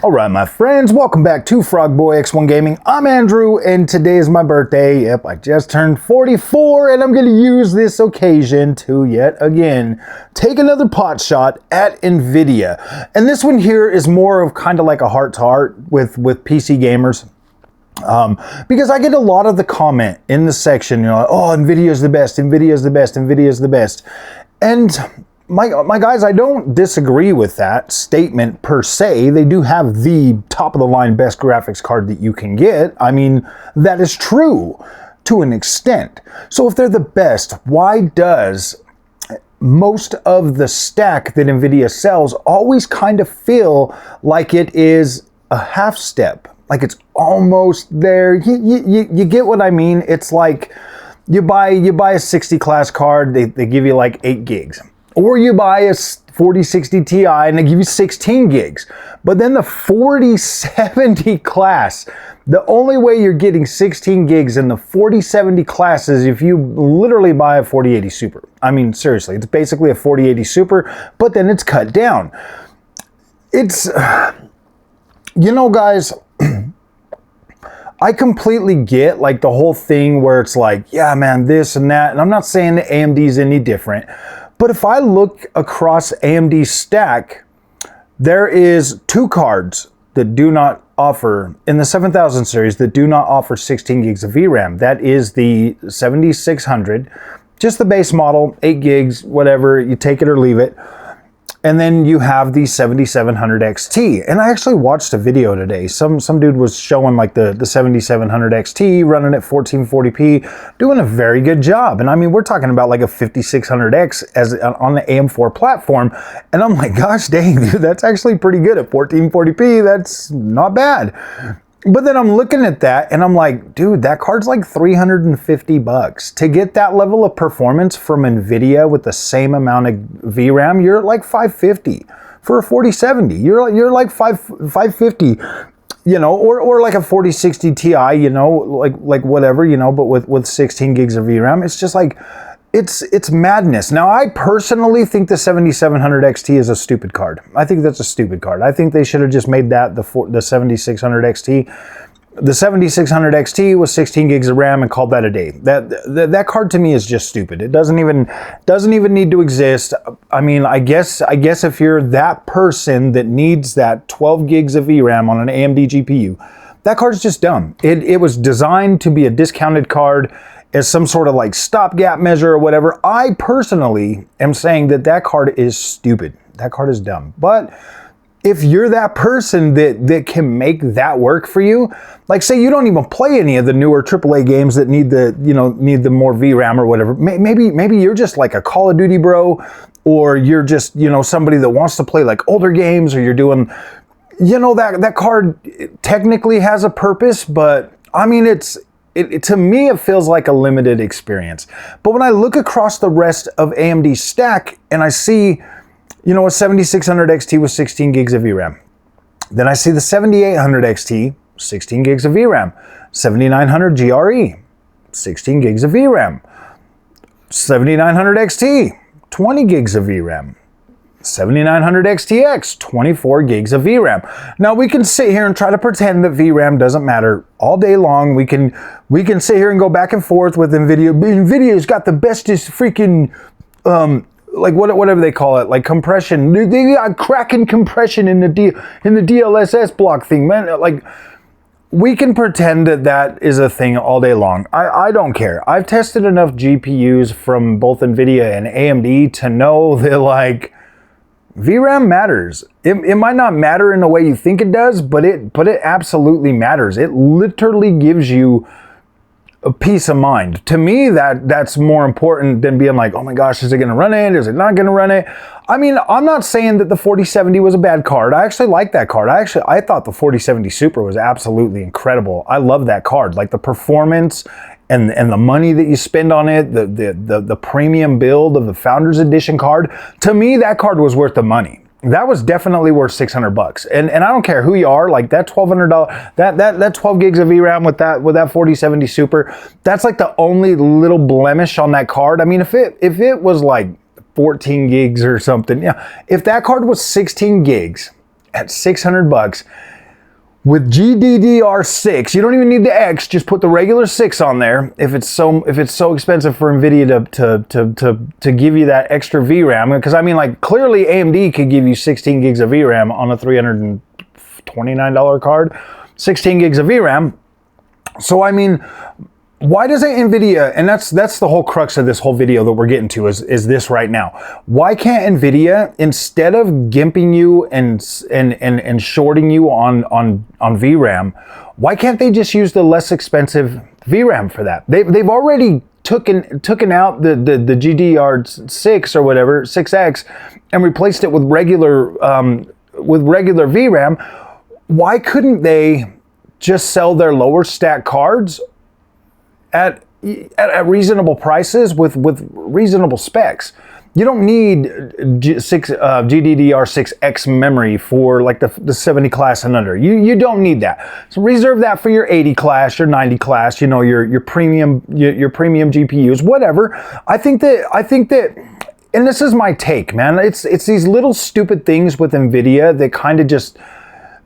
Alright my friends, welcome back to Frogboy X1 Gaming. I'm Andrew and today is my birthday. Yep, I just turned 44 and I'm going to use this occasion to yet again take another pot shot at Nvidia. And this one here is more of kind of like a heart-to-heart with PC gamers. Because I get a lot of the comment in the section, you know, oh, Nvidia's the best, Nvidia's the best, Nvidia's the best. And my guys, I don't disagree with that statement per se. They do have the top of the line best graphics card that you can get. I mean, that is true to an extent. So if they're the best, why does most of the stack that Nvidia sells always kind of feel like it is a half step? Like it's almost there. You get what I mean? It's like you buy a 60 class card, they give you like 8 gigs. Or you buy a 4060 Ti and they give you 16 gigs. But then the 4070 class, the only way you're getting 16 gigs in the 4070 class is if you literally buy a 4080 Super. I mean, seriously, it's basically a 4080 Super, but then it's cut down. It's, you know, guys, I completely get like the whole thing where it's like, yeah, man, this and that. And I'm not saying that AMD is any different. But if I look across AMD Stack, there is 2 cards that do not offer, in the 7000 series, that do not offer 16 gigs of VRAM. That is the 7600, just the base model, 8 gigs, whatever, you take it or leave it. And then you have the 7700 XT. And I actually watched a video today. Some dude was showing like the 7700 XT running at 1440p, doing a very good job. And I mean, we're talking about like a 5600X as on the AM4 platform. And I'm like, gosh dang, dude, that's actually pretty good at 1440p. That's not bad. But then I'm looking at that and I'm like, dude, that card's like $350. To get that level of performance from Nvidia with the same amount of VRAM, you're at like $550 for a 4070. You're like $550, you know, or like a 4060 Ti, you know, like whatever, you know, but with 16 gigs of VRAM. It's just like, it's madness. Now, I personally think the 7700 XT is a stupid card. I think that's a stupid card. I think they should have just made that the 7600 XT. The 7600 XT was 16 gigs of RAM and called that a day. That card to me is just stupid. It doesn't even need to exist. I mean, I guess if you're that person that needs that 12 gigs of VRAM on an AMD GPU, that card's just dumb. It was designed to be a discounted card as some sort of like stopgap measure or whatever. I personally am saying that card is stupid. That card is dumb. But if you're that person that can make that work for you, like say you don't even play any of the newer AAA games that need the more VRAM or whatever. Maybe you're just like a Call of Duty bro, or you're just, you know, somebody that wants to play like older games, or you're doing, you know, that card technically has a purpose, but I mean, to me, it feels like a limited experience. But when I look across the rest of AMD Stack and I see, you know, a 7600 XT with 16 gigs of VRAM. Then I see the 7800 XT, 16 gigs of VRAM. 7900 GRE, 16 gigs of VRAM. 7900 XT, 20 gigs of VRAM. 7900 XTX, 24 gigs of VRAM. Now we can sit here and try to pretend that VRAM doesn't matter all day long. We can sit here and go back and forth with Nvidia. Nvidia's got the bestest freaking like whatever they call it, like compression. They got cracking compression in the DLSS block thing, man. Like, we can pretend that is a thing all day long. I don't care. I've tested enough GPUs from both Nvidia and AMD to know that like VRAM matters. It might not matter in the way you think it does, but it absolutely matters. It literally gives you a peace of mind. To me, that's more important than being like, oh my gosh, is it gonna run it? Is it not gonna run it? I mean, I'm not saying that the 4070 was a bad card. I actually like that card. I thought the 4070 Super was absolutely incredible. I love that card. Like the performance and the money that you spend on it, the premium build of the Founders Edition card. To me, that card was worth the money. That was definitely worth $600. And I don't care who you are, like that $1,200, that 12 gigs of VRAM with that 4070 Super, that's like the only little blemish on that card. I mean, if it was like 14 gigs or something, yeah, if that card was 16 gigs at 600 bucks with GDDR6. You don't even need the X, just put the regular 6 on there if it's so expensive for Nvidia to give you that extra VRAM. Because I mean, like, clearly AMD could give you 16 gigs of VRAM on a $329 card, 16 gigs of VRAM. So I mean, why doesn't Nvidia, and that's the whole crux of this whole video that we're getting to is this right now. Why can't Nvidia, instead of gimping you and shorting you on VRAM, why can't they just use the less expensive VRAM for that? They've already taken out the GDDR6 or whatever, 6X, and replaced it with regular VRAM. Why couldn't they just sell their lower stack cards at reasonable prices with reasonable specs? You don't need GDDR6X memory for like the 70 class and under. You don't need that. So reserve that for your 80 class, your 90 class, you know, your premium GPUs, whatever. I think that, and this is my take, man. It's these little stupid things with Nvidia that kind of just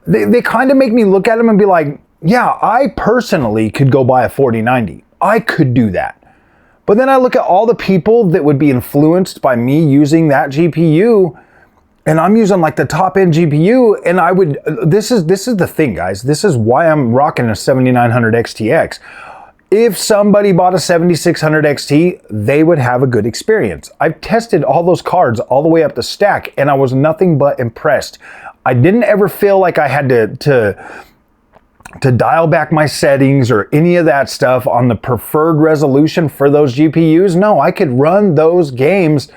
they kind of make me look at them and be like, yeah, I personally could go buy a 4090. I could do that. But then I look at all the people that would be influenced by me using that GPU, and I'm using like the top end GPU, and I would, this is the thing, guys. This is why I'm rocking a 7900 XTX. If somebody bought a 7600 XT, they would have a good experience. I've tested all those cards all the way up the stack, and I was nothing but impressed. I didn't ever feel like I had to dial back my settings or any of that stuff on the preferred resolution for those GPUs. No, I could run those games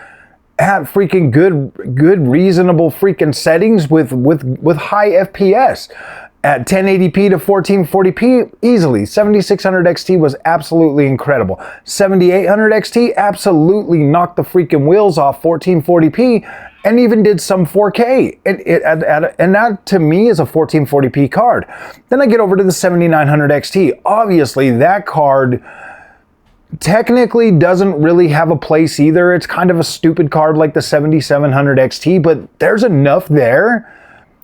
at freaking good reasonable freaking settings with high FPS at 1080p to 1440p easily. 7600 XT was absolutely incredible. 7800 XT absolutely knocked the freaking wheels off 1440p and even did some 4K. And that to me is a 1440p card. Then I get over to the 7900 XT. Obviously that card technically doesn't really have a place either. It's kind of a stupid card like the 7700 XT, but there's enough there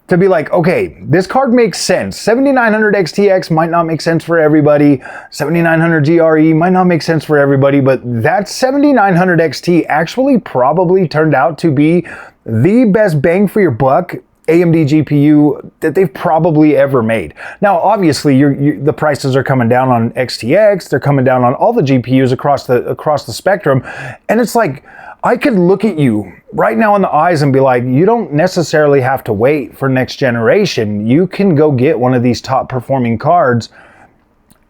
to be like, okay, this card makes sense. 7900 XTX might not make sense for everybody. 7900 GRE might not make sense for everybody, but that 7900 XT actually probably turned out to be the best bang for your buck AMD GPU that they've probably ever made. Now, obviously, the prices are coming down on XTX. They're coming down on all the GPUs across the spectrum, and it's like, I could look at you right now in the eyes and be like, you don't necessarily have to wait for next generation. You can go get one of these top performing cards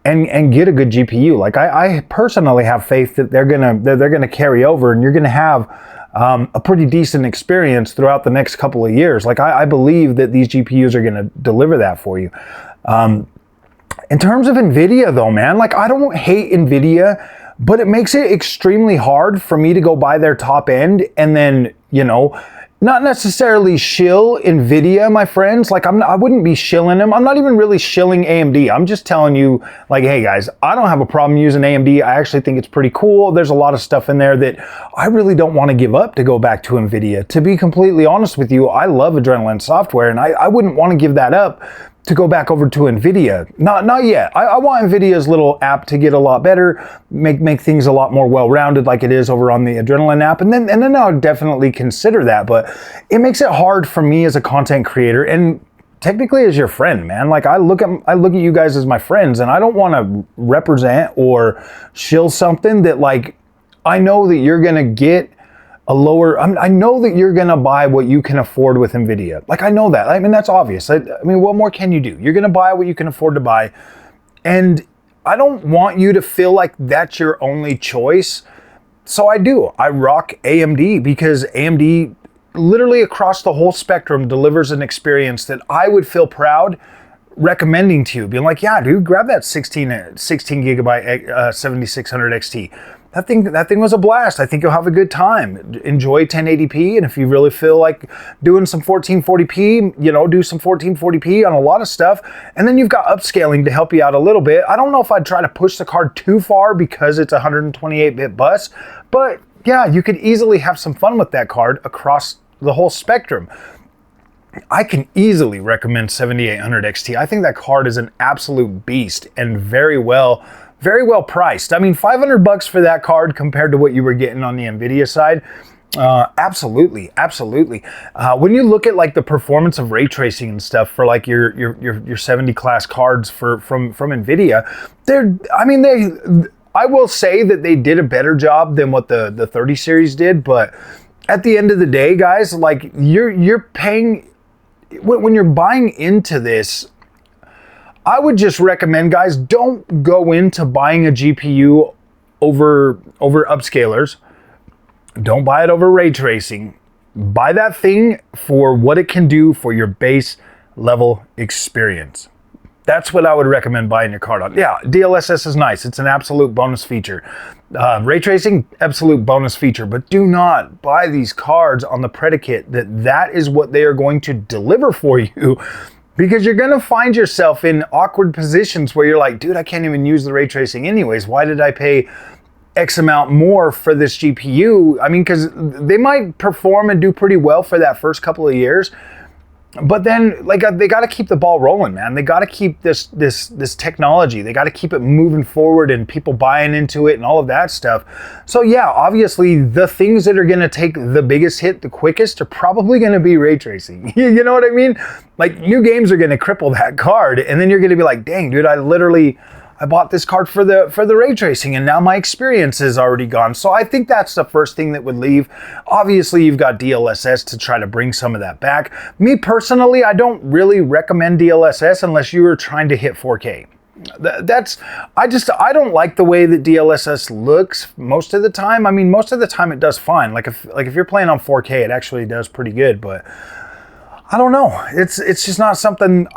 and get a good GPU. Like I personally have faith that they're gonna carry over, and you're gonna have a pretty decent experience throughout the next couple of years. Like I believe that these GPUs are gonna deliver that for you. In terms of Nvidia though, man, like I don't hate Nvidia, but it makes it extremely hard for me to go buy their top end and then, you know, not necessarily shill Nvidia, my friends. Like I wouldn't be shilling them. I'm not even really shilling AMD. I'm just telling you, like, hey guys, I don't have a problem using AMD. I actually think it's pretty cool. There's a lot of stuff in there that I really don't want to give up to go back to Nvidia. To be completely honest with you, I love Adrenaline software, and I wouldn't want to give that up to go back over to Nvidia. Not yet. I want Nvidia's little app to get a lot better, make things a lot more well-rounded like it is over on the Adrenaline app, and then I'll definitely consider that. But it makes it hard for me as a content creator, and technically as your friend, man. Like I look at you guys as my friends, and I don't want to represent or shill something that, like, I know that you're gonna get a lower, I know that you're gonna buy what you can afford with Nvidia. Like I know that. I mean, that's obvious. I mean, what more can you do? You're gonna buy what you can afford to buy. And I don't want you to feel like that's your only choice. So I rock AMD because AMD literally across the whole spectrum delivers an experience that I would feel proud recommending to you. Being like, yeah, dude, grab that 16 gigabyte 7600 XT. That thing was a blast. I think you'll have a good time. Enjoy 1080p, and if you really feel like doing some 1440p, you know, do some 1440p on a lot of stuff. And then you've got upscaling to help you out a little bit. I don't know if I'd try to push the card too far because it's a 128-bit bus, but yeah, you could easily have some fun with that card across the whole spectrum. I can easily recommend 7800 XT. I think that card is an absolute beast and very well priced. I mean, 500 bucks for that card compared to what you were getting on the Nvidia side. Absolutely. When you look at like the performance of ray tracing and stuff for like your 70 class cards from Nvidia, I will say that they did a better job than what the 30 series did, but at the end of the day, guys, like you're paying, when you're buying into this, I would just recommend, guys, don't go into buying a GPU over upscalers. Don't buy it over ray tracing. Buy that thing for what it can do for your base level experience. That's what I would recommend buying your card on. Yeah, DLSS is nice. It's an absolute bonus feature. Ray tracing, absolute bonus feature. But do not buy these cards on the predicate that is what they are going to deliver for you, because you're going to find yourself in awkward positions where you're like, dude, I can't even use the ray tracing anyways. Why did I pay X amount more for this GPU? I mean, because they might perform and do pretty well for that first couple of years, but then like they got to keep the ball rolling, man. They got to keep this technology. They got to keep it moving forward and people buying into it and all of that stuff. So yeah, obviously the things that are going to take the biggest hit the quickest are probably going to be ray tracing. You know what I mean? Like new games are going to cripple that card, and then you're going to be like, dang, dude, I bought this card for the ray tracing and now my experience is already gone. So I think that's the first thing that would leave. Obviously, you've got DLSS to try to bring some of that back. Me personally, I don't really recommend DLSS unless you are trying to hit 4K. I don't like the way that DLSS looks most of the time. I mean, most of the time it does fine. Like if you're playing on 4K, it actually does pretty good, but I don't know. It's just not something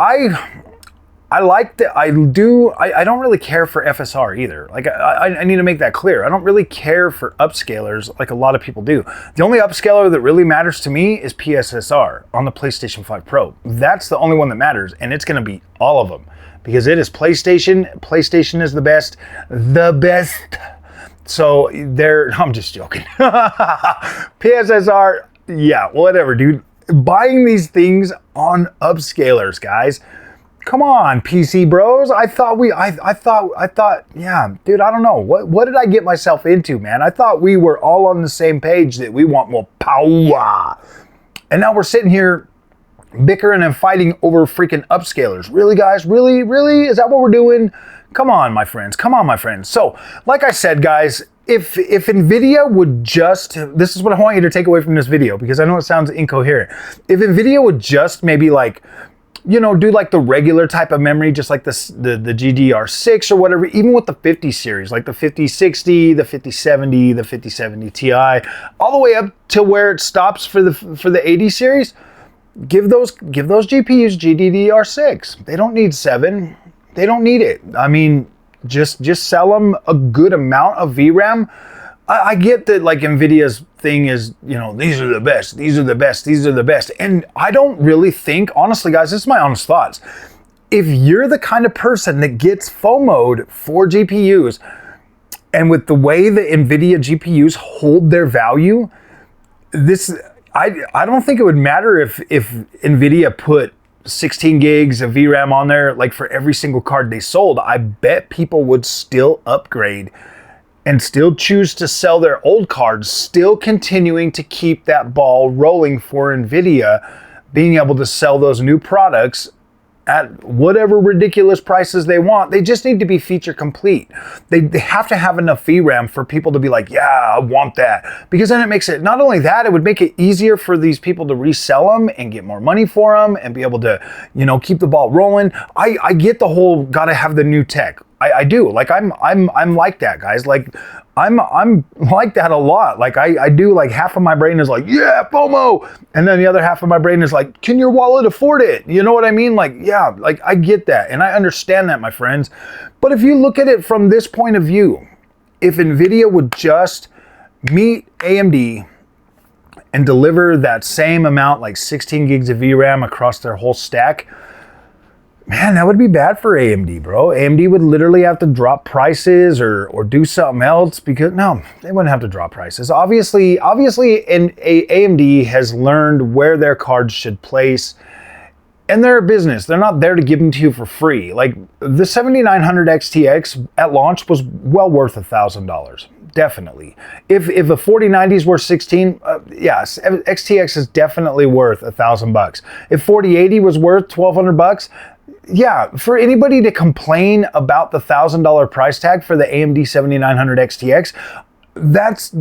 I like that. I don't really care for FSR either. Like I need to make that clear. I don't really care for upscalers like a lot of people do. The only upscaler that really matters to me is PSSR on the PlayStation 5 Pro. That's the only one that matters, and it's going to be all of them because it is PlayStation. PlayStation is the best. So I'm just joking. PSSR, yeah, whatever, dude. Buying these things on upscalers, guys. Come on, PC bros. I thought, yeah, dude, I don't know. What did I get myself into, man? I thought we were all on the same page that we want more power. And now we're sitting here bickering and fighting over freaking upscalers. Really, guys? Really? Is that what we're doing? Come on, my friends. So, like I said, guys, if Nvidia would just, this is what I want you to take away from this video, because I know it sounds incoherent. If Nvidia would just maybe like, you know, do like the regular type of memory, just like the GDR6 or whatever, even with the 50 series, like the 5060, the 5070, the 5070 Ti, all the way up to where it stops for the 80 series. Give those GPUs GDDR6. They don't need 7. They don't need it. I mean, just sell them a good amount of VRAM. I get that like Nvidia's thing is, you know, these are the best. And I don't really think, honestly, guys, this is my honest thoughts. If you're the kind of person that gets FOMO'd for GPUs, and with the way the Nvidia GPUs hold their value, I don't think it would matter if Nvidia put 16 gigs of VRAM on there, like for every single card they sold. I bet people would still upgrade and still choose to sell their old cards, still continuing to keep that ball rolling for Nvidia, being able to sell those new products at whatever ridiculous prices they want. They just need to be feature complete. They have to have enough VRAM for people to be like, yeah, I want that. Because then it makes it, not only that, it would make it easier for these people to resell them and get more money for them and be able to, you know, keep the ball rolling. I get the whole gotta have the new tech. I do. Like I'm like that, guys. Like I'm like that a lot. Like I do, like half of my brain is like, yeah, FOMO. And then the other half of my brain is like, can your wallet afford it? You know what I mean? Like, yeah, like I get that. And I understand that, my friends. But if you look at it from this point of view, if Nvidia would just meet AMD and deliver that same amount, like 16 gigs of VRAM across their whole stack, Man, that would be bad for AMD, bro. AMD would literally have to drop prices or do something else because no, they wouldn't have to drop prices. Obviously, AMD has learned where their cards should place, and they're a business. They're not there to give them to you for free. Like the 7900 XTX at launch was well worth $1,000. Definitely. If a 4090 is worth 16, yes, XTX is definitely worth $1,000. If 4080 was worth $1,200, yeah, for anybody to complain about the $1,000 price tag for the AMD 7900 XTX, that's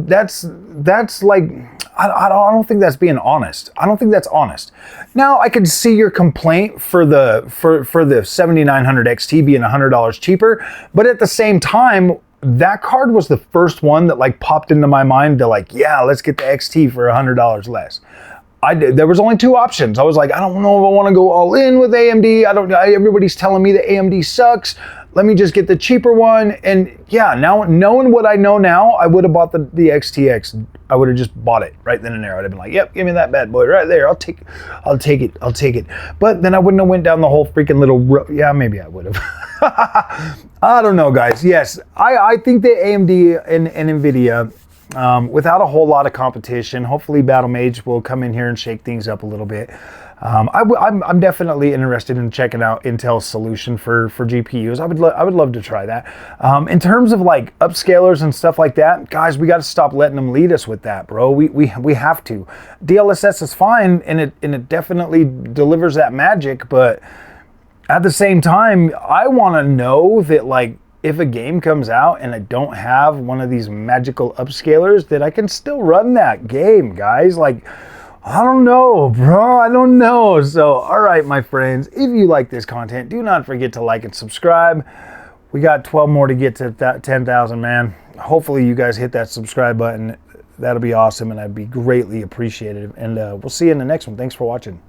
like, I don't think that's being honest. I don't think that's honest. Now I can see your complaint for the 7900 XT being $100 cheaper, but at the same time, that card was the first one that like popped into my mind to like, yeah, let's get the XT for $100 less. There was only two options. I was like, I don't know if I want to go all in with AMD. Everybody's telling me that AMD sucks. Let me just get the cheaper one. And yeah, now knowing what I know now, I would have bought the XTX. I would have just bought it right then and there. I'd have been like, yep, give me that bad boy right there. I'll take it. But then I wouldn't have went down the whole freaking little yeah, maybe I would have. I don't know, guys. Yes, I think that AMD and Nvidia, without a whole lot of competition, hopefully Battle Mage will come in here and shake things up a little bit. I'm definitely interested in checking out Intel's solution for GPUs. I would love to try that. In terms of like upscalers and stuff like that, guys, we got to stop letting them lead us with that, bro. We have to. DLSS is fine, and it definitely delivers that magic, but at the same time, I want to know that like, if a game comes out and I don't have one of these magical upscalers, that I can still run that game, guys. Like, I don't know, bro. I don't know. So, all right, my friends, if you like this content, do not forget to like and subscribe. We got 12 more to get to 10,000, man. Hopefully you guys hit that subscribe button. That'll be awesome, and I'd be greatly appreciated. And we'll see you in the next one. Thanks for watching.